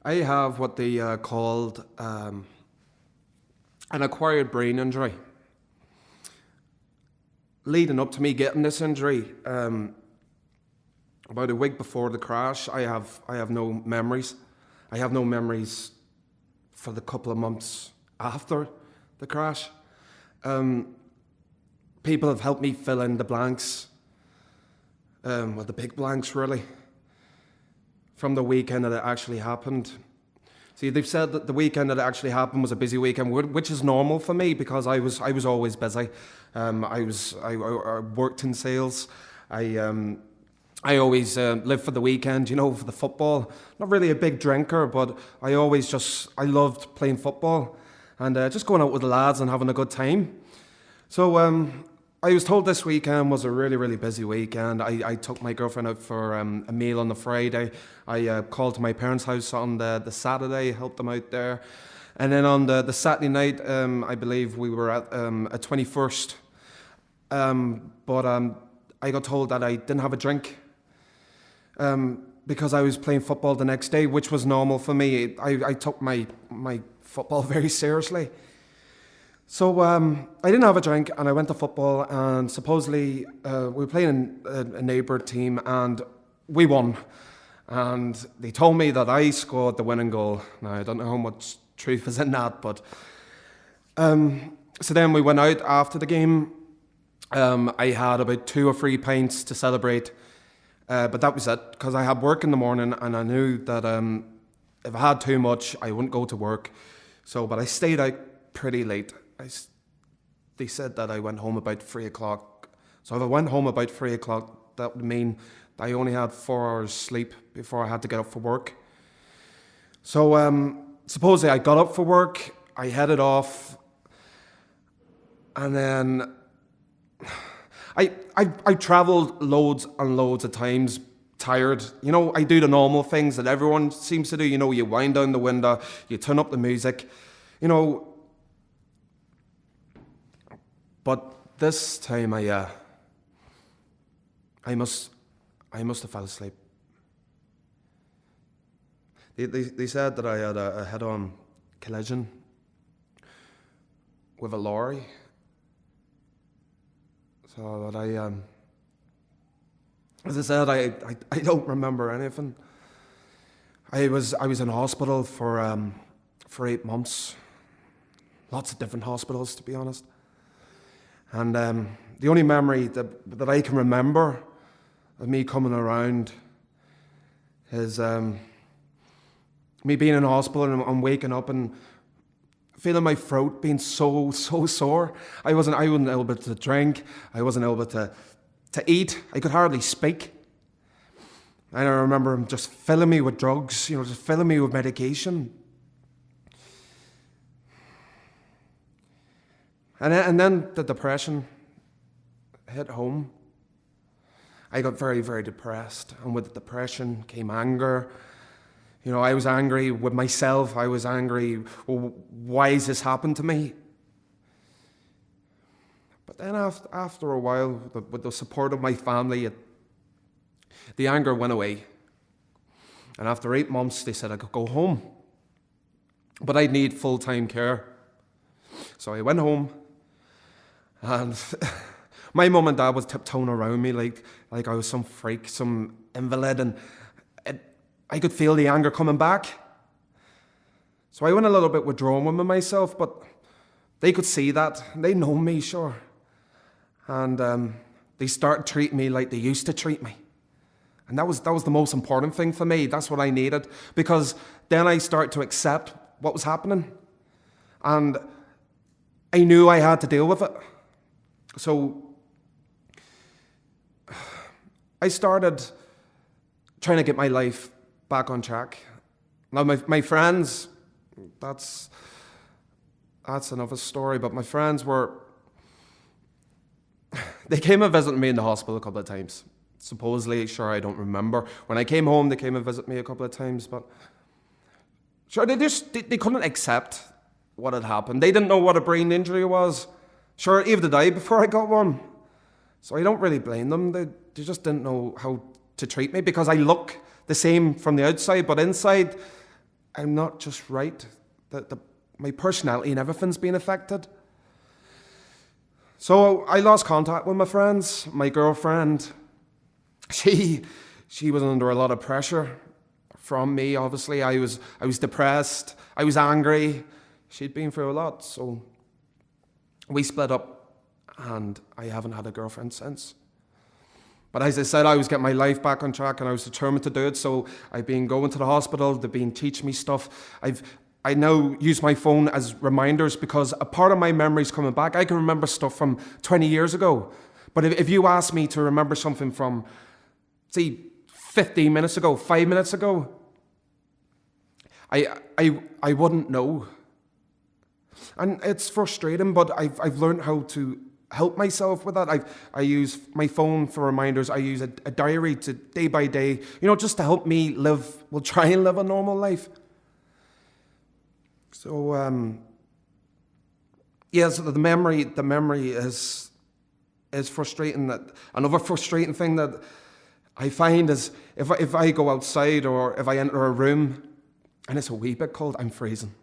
I have what they called an acquired brain injury. Leading up to me getting this injury, about a week before the crash, I have no memories. I have no memories for the couple of months after the crash. People have helped me fill in the blanks, well, the big blanks really, from the weekend that it actually happened. See, they've said that the weekend that it actually happened was a busy weekend, which is normal for me because I was always busy. I worked in sales. I always lived for the weekend, for the football. Not really a big drinker, but I loved playing football and just going out with the lads and having a good time. So I was told this weekend was a really, really busy weekend. I took my girlfriend out for a meal on the Friday. I called to my parents' house on the Saturday, helped them out there. And then on the Saturday night, I believe we were at a 21st. But I got told that I didn't have a drink because I was playing football the next day, which was normal for me. I took my football very seriously. So I didn't have a drink and I went to football and supposedly we were playing a neighbour team and we won. And they told me that I scored the winning goal. Now, I don't know how much truth is in that, but... so then we went out after the game. I had about 2 or 3 pints to celebrate, but that was it, because I had work in the morning and I knew that if I had too much, I wouldn't go to work. But I stayed out pretty late. They said that I went home about 3 o'clock. So if I went home about 3 o'clock, that would mean that I only had 4 hours sleep before I had to get up for work. So supposedly I got up for work, I headed off, and then I travelled loads and loads of times, tired. I do the normal things that everyone seems to do. You wind down the window, you turn up the music, But this time I must have fell asleep. They said that I had a head-on collision with a lorry. So that as I said, I don't remember anything. I was in hospital for 8 months. Lots of different hospitals, to be honest. And the only memory that I can remember of me coming around is me being in hospital and waking up and feeling my throat being so sore. I wasn't able to drink. I wasn't able to eat. I could hardly speak. And I remember him just filling me with drugs, just filling me with medication. And then the depression hit home. I got very, very depressed. And with the depression came anger. I was angry with myself. I was angry, well, why has this happened to me? But then after a while, with the support of my family, the anger went away. And after 8 months, they said I could go home. But I'd need full-time care. So I went home. And my mum and dad was tiptoeing around me like I was some freak, some invalid, and I could feel the anger coming back. So I went a little bit withdrawn with myself, but they could see that. They know me, sure. And they started treating me like they used to treat me. And that was the most important thing for me. That's what I needed. Because then I started to accept what was happening. And I knew I had to deal with it. So I started trying to get my life back on track. Now my friends, that's another story, but my friends they came and visited me in the hospital a couple of times. Supposedly, sure, I don't remember. When I came home, they came and visited me a couple of times, but sure, they couldn't accept what had happened. They didn't know what a brain injury was. Sure, even did I before I got one. So I don't really blame them. They just didn't know how to treat me because I look the same from the outside, but inside, I'm not just right. My personality and everything's been affected. So I lost contact with my friends. My girlfriend, she was under a lot of pressure from me, obviously. I was depressed. I was angry. She'd been through a lot. So we split up, and I haven't had a girlfriend since. But as I said, I was getting my life back on track, and I was determined to do it. So I've been going to the hospital. They've been teaching me stuff. I now use my phone as reminders because a part of my memory's coming back. I can remember stuff from 20 years ago. But if you ask me to remember something from, say, 15 minutes ago, 5 minutes ago, I wouldn't know. And it's frustrating, but I've learned how to help myself with that. I use my phone for reminders. I use a diary to day by day, just to help me live, try and live a normal life. So, so the memory is frustrating. That another frustrating thing that I find is if I go outside or if I enter a room and it's a wee bit cold, I'm freezing.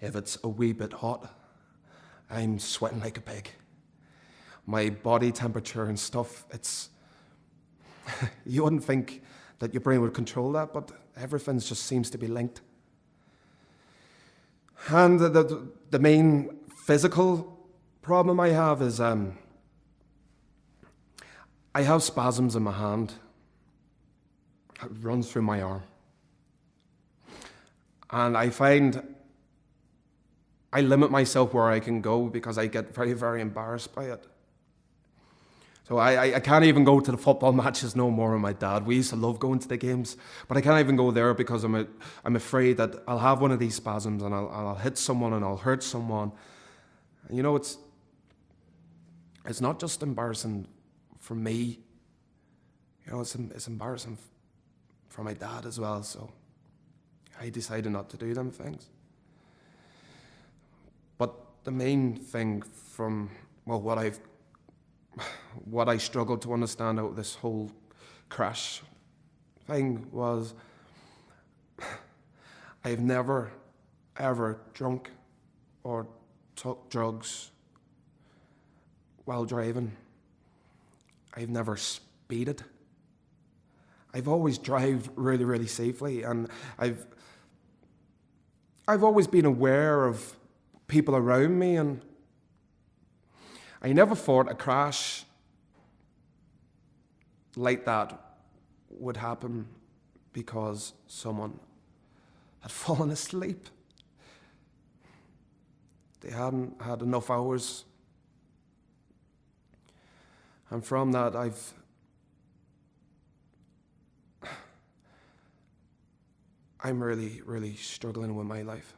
If it's a wee bit hot, I'm sweating like a pig. My body temperature and stuff, you wouldn't think that your brain would control that, but everything just seems to be linked. And the main physical problem I have is I have spasms in my hand. It runs through my arm. And I find I limit myself where I can go because I get very, very embarrassed by it. So I can't even go to the football matches no more with my dad. We used to love going to the games, but I can't even go there because I'm afraid that I'll have one of these spasms and I'll hit someone and I'll hurt someone. And it's not just embarrassing for me. It's embarrassing for my dad as well. So I decided not to do them things. But the main thing from what I struggled to understand out of this whole crash thing was I've never, ever drunk or took drugs while driving. I've never speeded. I've always driven really, really safely, and I've always been aware of people around me, and I never thought a crash like that would happen because someone had fallen asleep. They hadn't had enough hours. And from that, I'm really, really struggling with my life.